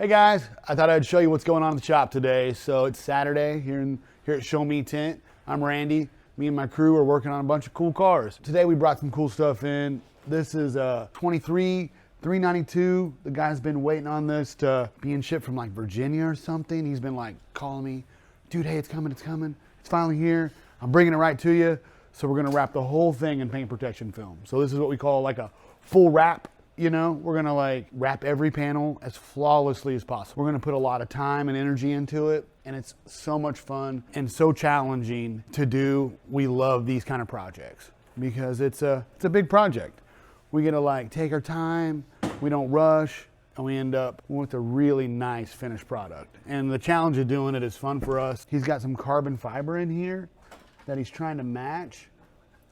Hey guys, I thought I'd show you what's going on in the shop today. So it's Saturday here at Sho-Me Tint. I'm Randy. Me and my crew are working on a bunch of cool cars. Today we brought some cool stuff in. This is a 23 392. The guy's been waiting on this to being shipped from like Virginia or something. He's been like calling me, dude, hey, it's coming. It's finally here. I'm bringing it right to you. So we're gonna wrap the whole thing in paint protection film. So this is what we call like a full wrap. You know, we're gonna like wrap every panel as flawlessly as possible. We're gonna put a lot of time and energy into it, and it's so much fun and so challenging to do. We love these kind of projects because it's a big project. We get to like take our time, we don't rush, and we end up with a really nice finished product. And the challenge of doing it is fun for us. He's got some carbon fiber in here that he's trying to match,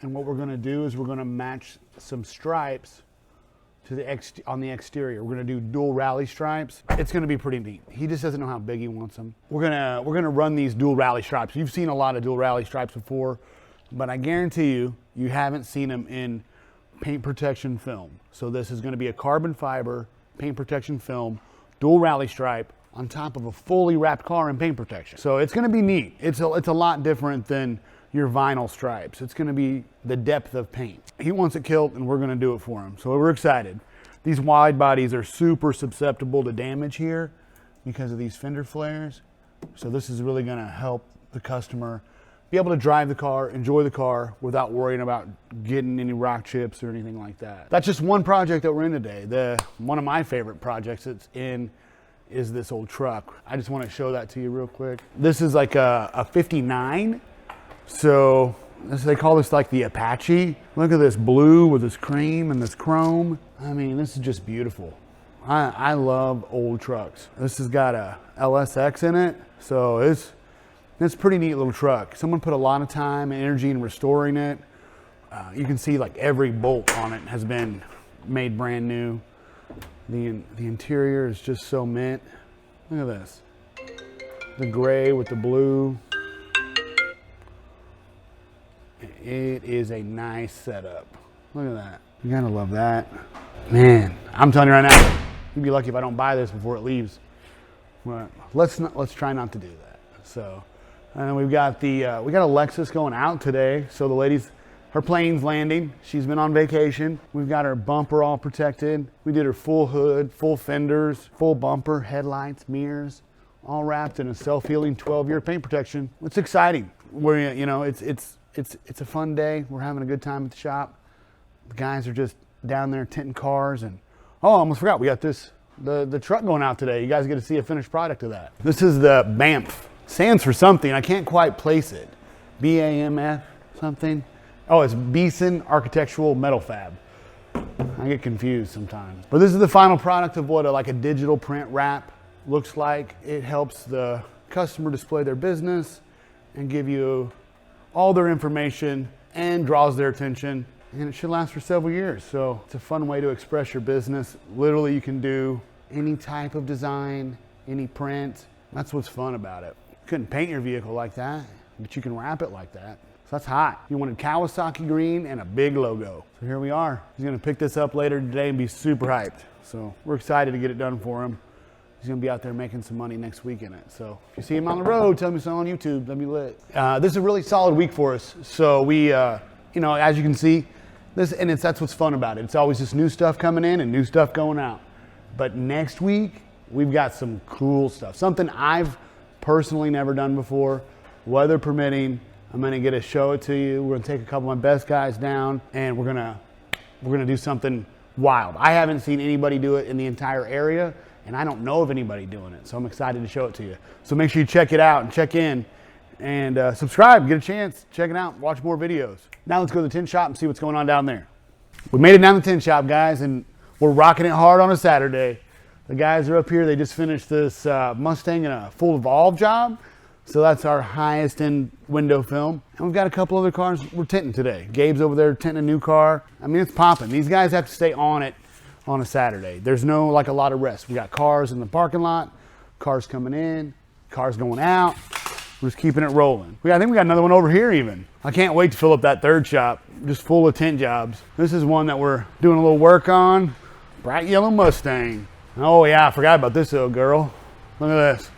and what we're gonna do is we're gonna match some stripes on the exterior. We're gonna do dual rally stripes. It's gonna be pretty neat. He just doesn't know how big he wants them. We're gonna run these dual rally stripes. You've seen a lot of dual rally stripes before, but I guarantee you haven't seen them in paint protection film. So this is gonna be a carbon fiber paint protection film, dual rally stripe on top of a fully wrapped car in paint protection. So it's gonna be neat. It's a lot different than your vinyl stripes. It's gonna be the depth of paint. He wants it killed and we're gonna do it for him. So we're excited. These wide bodies are super susceptible to damage here because of these fender flares. So this is really gonna help the customer be able to drive the car, enjoy the car without worrying about getting any rock chips or anything like that. That's just one project that we're in today. One of my favorite projects that's in is this old truck. I just wanna show that to you real quick. This is like a 59. So they call this like the Apache. Look at this blue with this cream and this chrome. I mean, this is just beautiful. I love old trucks. This has got a LSX in it, so it's a pretty neat little truck. Someone put a lot of time and energy in restoring it. You can see like every bolt on it has been made brand new. The interior is just so mint. Look at this. The gray with the blue. It is a nice setup. Look at that. You gotta love that. Man, I'm telling you right now, you'd be lucky if I don't buy this before it leaves. But let's try not to do that. So, and we've got we got a Lexus going out today. So the lady's, her plane's landing. She's been on vacation. We've got her bumper all protected. We did her full hood, full fenders, full bumper, headlights, mirrors, all wrapped in a self-healing 12-year paint protection. It's exciting. We're, you know, it's a fun day. We're having a good time at the shop. The guys are just down there tinting cars, and oh, I almost forgot, we got the truck going out today. You guys get to see a finished product of that. This is the BAMF. Stands for something. I can't quite place it. BAMF something. Oh, it's Beeson Architectural Metal Fab. I get confused sometimes. But this is the final product of what like a digital print wrap looks like. It helps the customer display their business and give you all their information and draws their attention, and it should last for several years. So it's a fun way to express your business. Literally, you can do any type of design, any print. That's what's fun about it. You couldn't paint your vehicle like that, but you can wrap it like that. So that's hot. You wanted Kawasaki green and a big logo. So here we are. He's gonna pick this up later today and be super hyped. So we're excited to get it done for him. He's gonna be out there making some money next week in it. So if you see him on the road, tell me so on YouTube, that'd be lit. This is a really solid week for us. So we, you know, as you can see, that's what's fun about it. It's always just new stuff coming in and new stuff going out. But next week, we've got some cool stuff. Something I've personally never done before. Weather permitting, I'm gonna get to show it to you. We're gonna take a couple of my best guys down, and we're gonna do something wild. I haven't seen anybody do it in the entire area, and I don't know of anybody doing it, so I'm excited to show it to you. So make sure you check it out and check in and subscribe, get a chance, check it out, watch more videos. Now let's go to the tint shop and see what's going on down there. We made it down the tint shop, guys, and we're rocking it hard on a Saturday. The guys are up here, they just finished this Mustang in a full Evolve job. So that's our highest end window film. And we've got a couple other cars we're tinting today. Gabe's over there tinting a new car. I mean, it's popping. These guys have to stay on it on a Saturday. There's no like a lot of rest. We got cars in the parking lot, cars coming in, cars going out. We're just keeping it rolling. I think we got another one over here even. I can't wait to fill up that third shop, just full of tint jobs. This is one that we're doing a little work on. Bright yellow Mustang. Oh yeah, I forgot about this little girl. Look at this.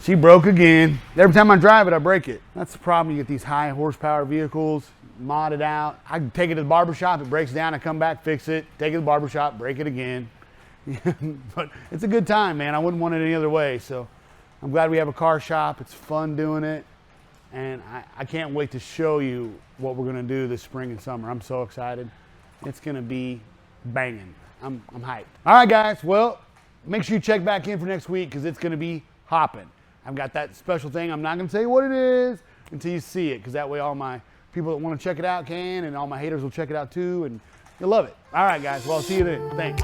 She broke again. Every time I drive it, I break it. That's the problem. You get these high horsepower vehicles, mod it out. I can take it to the barbershop, it breaks down, I come back, fix it, take it to the barbershop, break it again. But it's a good time, man. I wouldn't want it any other way. So I'm glad we have a car shop. It's fun doing it. And I can't wait to show you what we're gonna do this spring and summer. I'm so excited. It's gonna be banging. I'm hyped. All right, guys. Well, make sure you check back in for next week because it's gonna be hopping. I've got that special thing. I'm not gonna tell you what it is until you see it, because that way all my people that want to check it out can, and all my haters will check it out too, and you'll love it. All right, guys. Well, I'll see you then. Thanks.